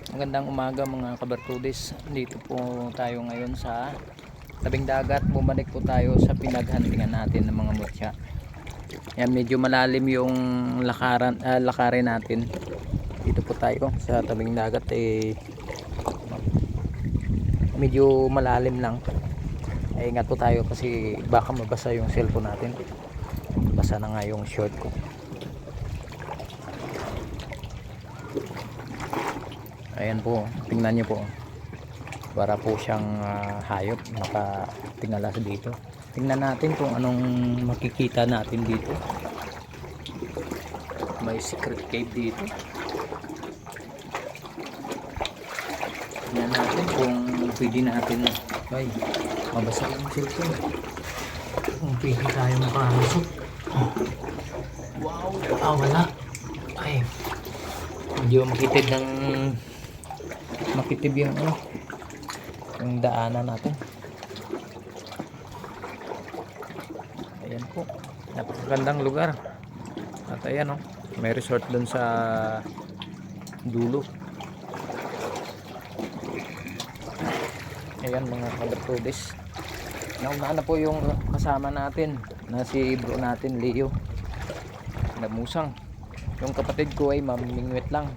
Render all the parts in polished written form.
Magandang umaga mga kabartudis. Dito po tayo ngayon sa tabing dagat. Bumalik po tayo sa pinaghantingan natin ng mga mutya. Yan, medyo malalim yung lakarin natin. Dito po tayo sa tabing dagat, medyo malalim lang. Ingat po tayo kasi baka mabasa yung cellphone natin. Basa na nga yung short ko. Ayan po, tingnan nyo po, para po siyang hayop nakatingala sa dito. Tingnan natin kung anong makikita natin dito. May secret cave dito. Tingnan natin kung pwede natin, ay mabasa yung cellphone, kung pwede tayo makahasok. Wow, wala. Ay, medyo makitid yung daanan natin. Ayan po, napakagandang lugar. At ayan may resort dun sa dulo. Ayan mga kabartudis, nauna na po yung kasama natin na si bro natin Leo namusang. Yung kapatid ko ay mamingwit lang.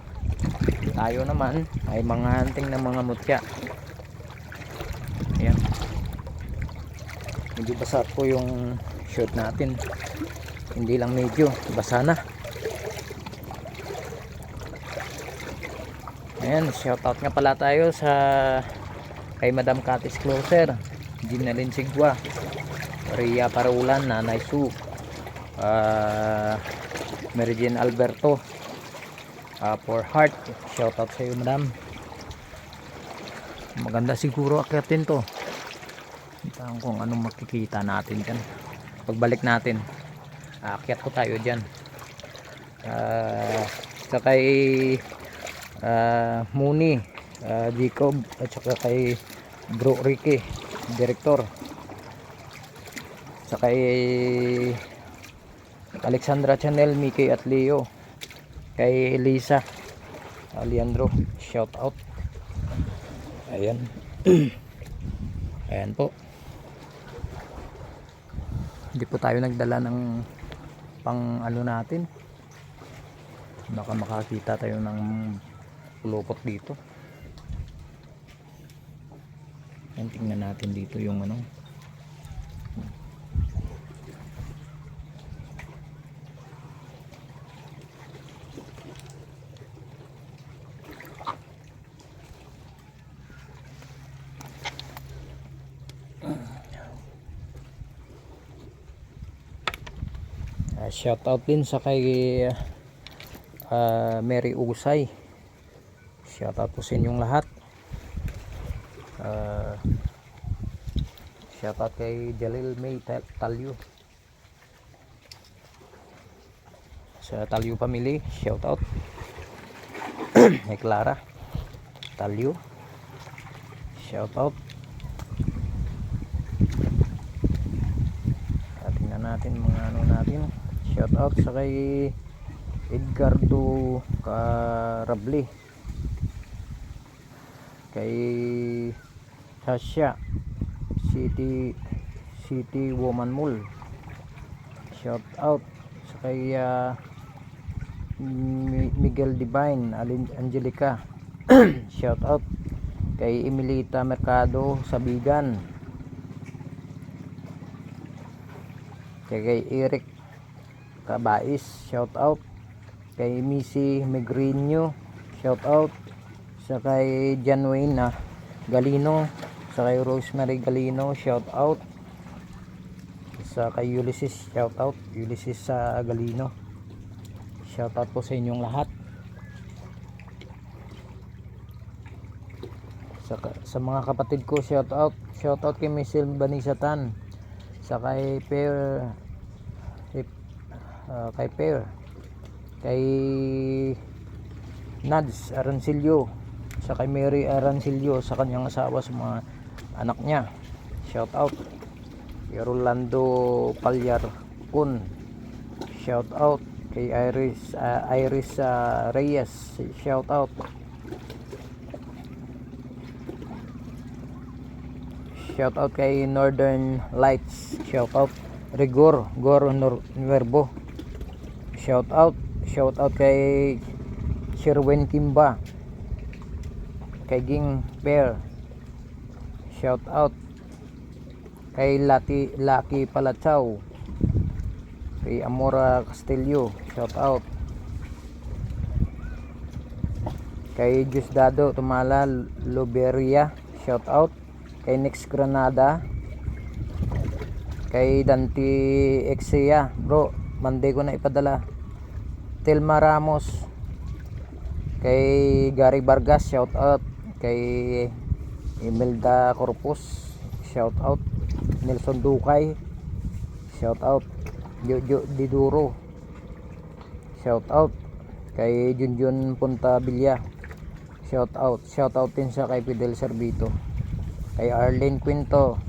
Tayo naman ay mga hunting ng mga mutya. Ayan, medyo basa po yung short natin, hindi lang medyo, basa na. Ayan, shoutout nga pala tayo sa kay Madam Katis Closer, Ginalin Sigwa, Ria Parulan, Nanay Su, Mary Jane Alberto, for heart. Shoutout sa iyo madam. Maganda siguro akyatin to. Ito kung anong makikita natin dyan pagbalik natin. Akyat ko tayo dyan sa kay Muni, Jacob, at saka kay Bro Ricky, Director, sa kay Alexandra Chanel, Mickey at Leo, kay Elisa Leandro, shout out. Ayan. Ayan po, hindi po tayo nagdala ng pang natin, baka makakita tayo ng pulupot dito. Ayan, tingnan natin dito yung shout out din sa kay Mary Usay. Shout out po sa inyong lahat. Shout out kay Jalil May Talyo, sa Talyo family, shout out. Kay Clara Talyo, shout out. Tingnan natin mga natin. Shout out sa kay Edgardo Karabli, kay Sasha City Woman Mall, shout out sa kay Miguel Divine Angelica, shout out kay Emilita Mercado Sabigan, kay Eric Kabais, shout out kay Missy Megrino, shout out sa kay John Wayne Galino, sa kay Rosemary Galino, shout out sa kay Ulysses, shout out Ulysses sa Galino, shout out po sa inyong lahat. Sa mga kapatid ko, shout out kay Michelle Vanessa Tan, sa kay Pear, kay Nads Arancilio, sa kay Mary Arancilio, sa kanyang asawa, sa mga anak niya, shout out. Kay Rolando Palyar Kun, shout out. Kay Iris Reyes, shout out. Shout out kay Northern Lights. Shout out Rigor Nuervo. Shout out kay Sherwin Kimba, kay Ging Bear. Shout out kay Lucky Palachaw, kay Amora Castillo. Shout out kay Diosdado Tumala Loberia. Shout out kay Nex Granada, kay Dante Exia. Bro, Monday ko na ipadala. Telma Ramos, kay Gary Vargas. Shout out kay Imelda Corpus. Shout out Nelson Dukay. Shout out Jojo Diduro. Shout out kay Junjun Puntabilla. Shout out din sa kay Fidel Servito, kay Arlene Quinto,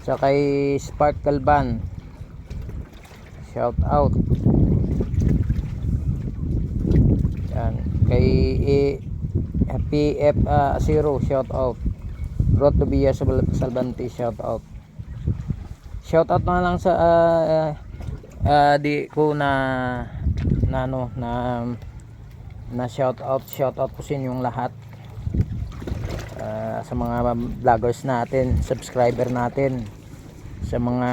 sa kay Spark Galban. Shout out yan, kay PF Zero. Shout out Rod Tobia Salvante. Shout out na lang sa di ko na shout out po sa inyong lahat, sa mga vloggers natin, subscriber natin, sa mga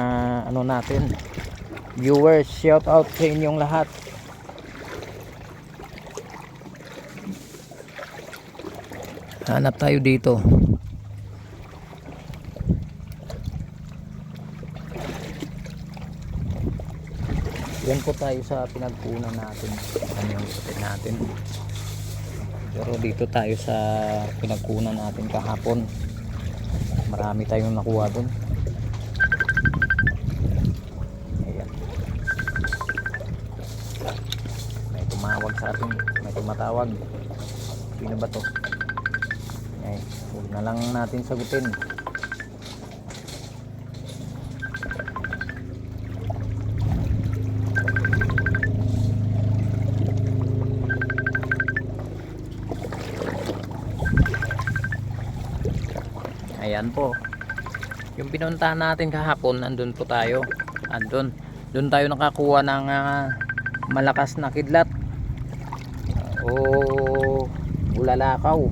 natin viewers. Shout out sa inyong lahat. Hanap tayo dito. Yan po tayo sa pinagkunan natin. Ano yung ipatid natin. Pero dito tayo sa pinagkunan natin kahapon. Marami tayong nakuha dun. Ayan. May tumawag sa atin. May tumatawag. Sino ba to? Ay, huwag na lang natin sagutin. Ayan po. Yung pinuntahan natin kahapon, andun po tayo. Doon tayo nakakuha ng malakas na kidlat. O ulalakaw.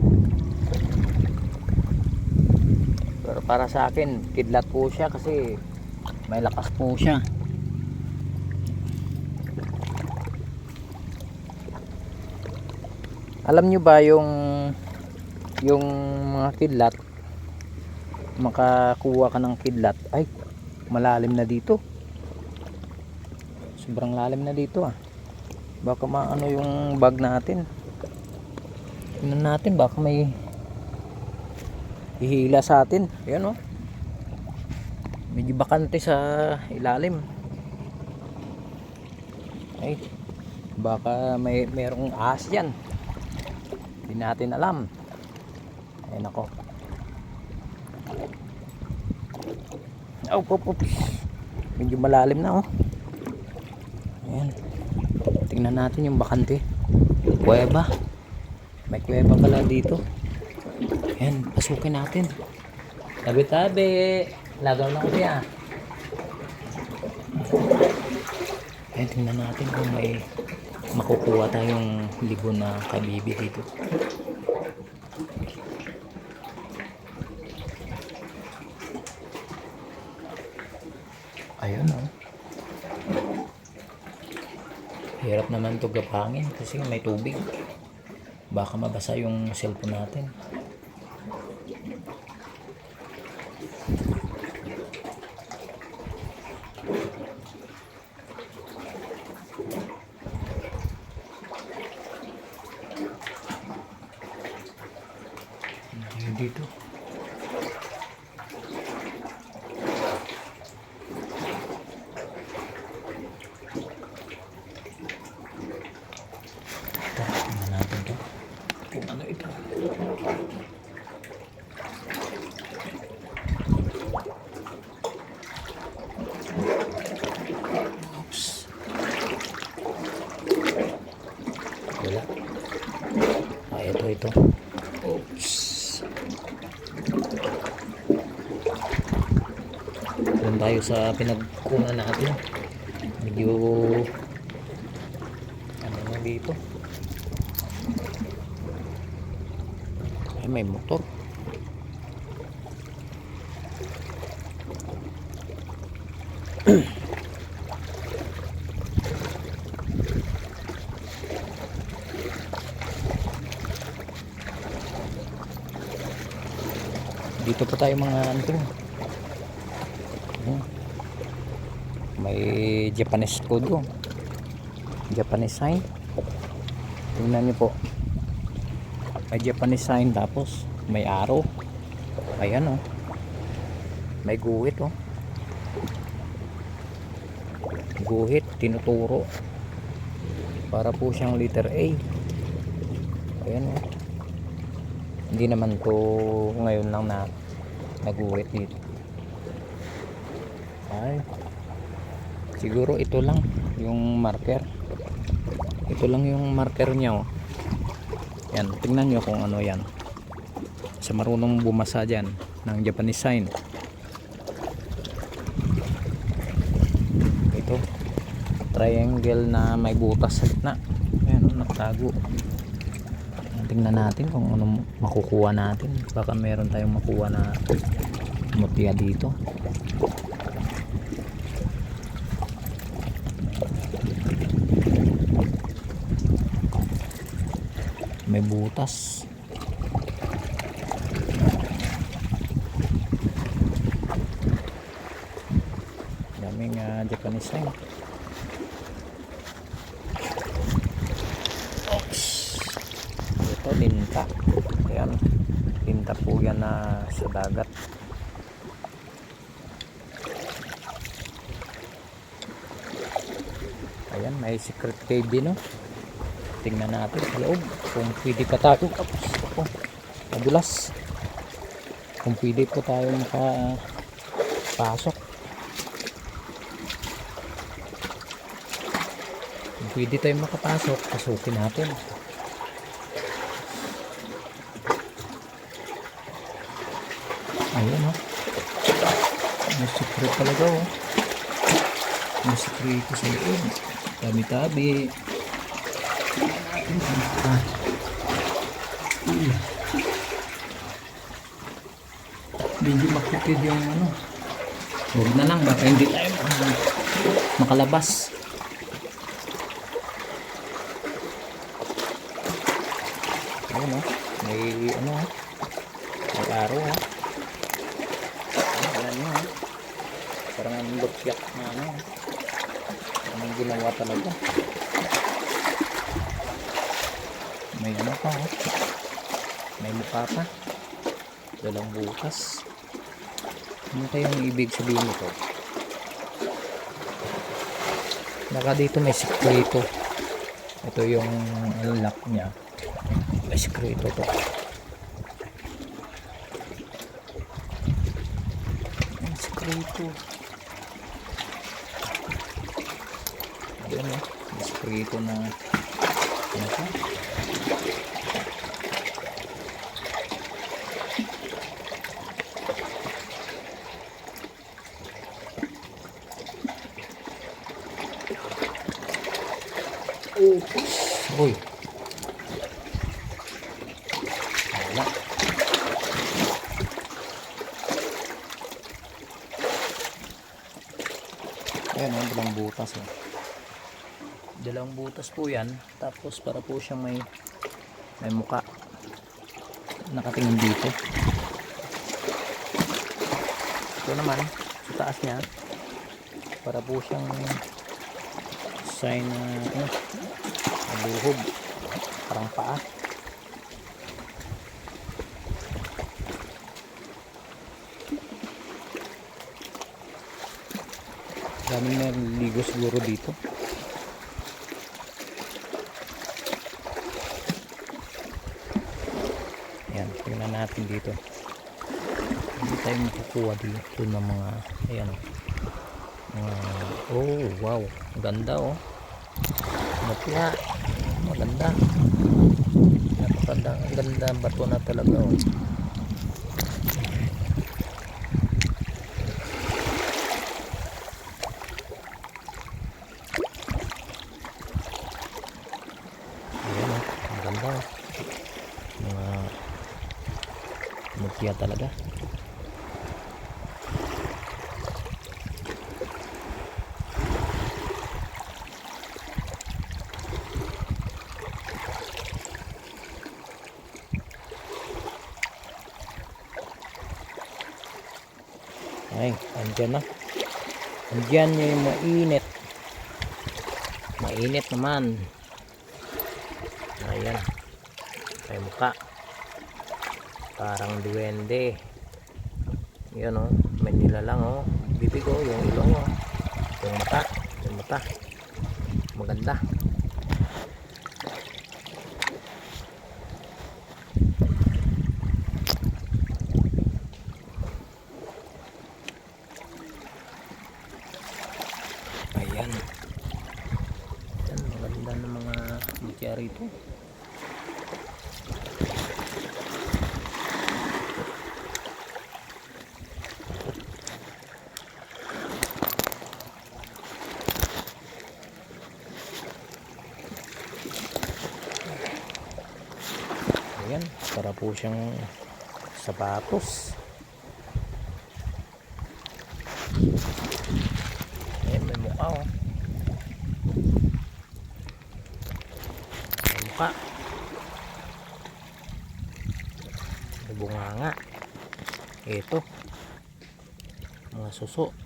Pero para sa akin, kidlat po siya kasi may lakas po siya. Alam nyo ba yung mga kidlat, makakuha ka ng kidlat, ay malalim na dito, sobrang lalim na dito baka maano yung bag natin. Tingnan natin, baka may ihila sa atin. Ayan medyo bakante sa ilalim. Ay, baka merong ahas yan, hindi natin alam. Ayan ako. Medyo malalim na Ayan. Tingnan natin yung bakante. Kuweba. May kuweba pala dito. Ayan, pasukin natin. Tabi-tabi. Lagaw na ko siya. Ayan, tingnan natin kung may makukuha tayong libo na kabibi dito. Ayun hirap naman to gapangin kasi may tubig, baka mabasa yung cellphone natin. Dito ito. Oops. tayo sa pinagkunan natin. Medyo ano na dito. Ay, may motor. Dito pa tayo mga anting. May Japanese code oh. Japanese sign. Tingnan niyo po. May Japanese sign tapos may arrow. Ayan oh. May guhit oh. Guhit tinuturo. Para po siyang letter A. Ayan oh. Hindi naman to ngayon lang na naguhit dito. Ay, siguro ito lang yung marker. Ito lang yung marker niya oh. Yan, tingnan nyo kung ano yan. Sa marunong bumasa dyan ng Japanese sign. Ito triangle na may butas sa gitna. Ayan oh, nakatago. Tingnan natin kung ano makukuha natin. Baka meron tayong makuha na mutya dito. May butas. Daming Japanese sign. Ito tinta. Ayan, tinta po yan na sa dagat. Ayan, may secret cave din oh. Tingnan natin sa loob kung pwede pa tayo. Madulas. Kung pwede pa tayo makapasok. Kung pwede tayo makapasok, pasukin natin. Ayan oh. May secret talaga oh. May secret ko sa loob. Tabi-tabi. Medyo makukid yung ano. Huwag na lang, baka hindi tayo makalabas. Ayan o, may ano o, may araw o. Ayan nyo o, parang ang lupyak na ano o. Parang ginawa talaga. May ano pa oh. May mukha pa. Dalang bukas. Ano kayang ibig sabihin nito? Baka dito may sikreto. Ito yung lock niya. May sikreto to. May sikreto. Ayan oh. May sikreto na ano pa? Uy. Wala. Ayan o, dalawang butas o. Dalawang butas po yan. Tapos para po siyang may muka. Nakatingin dito. Ito naman, sa taas niya. Para po siyang sign na luhog. Parang paa. Daming naligo siguro dito. Yan, tingnan natin dito. Hindi tayo makukuha dito ng mga ayan oh wow, ganda oh. Mutya, maganda. Napakaganda, ang ganda bato na talaga oh. tilapia talaga. Ay, andyan na. Andyan yung mainit. Mainit naman. Ayan. May mukha. Parang duwende. Yan o. May nilalang o. Bibig o. Yung ilong o. Yung mata. Yung mata. Maganda. Ayan. Ayan, maganda ng mga mutya rito. Ayan, para po siyang sapatos. Ayan, may mukha oh. May mukha. May bunganga. Ito. Mga suso.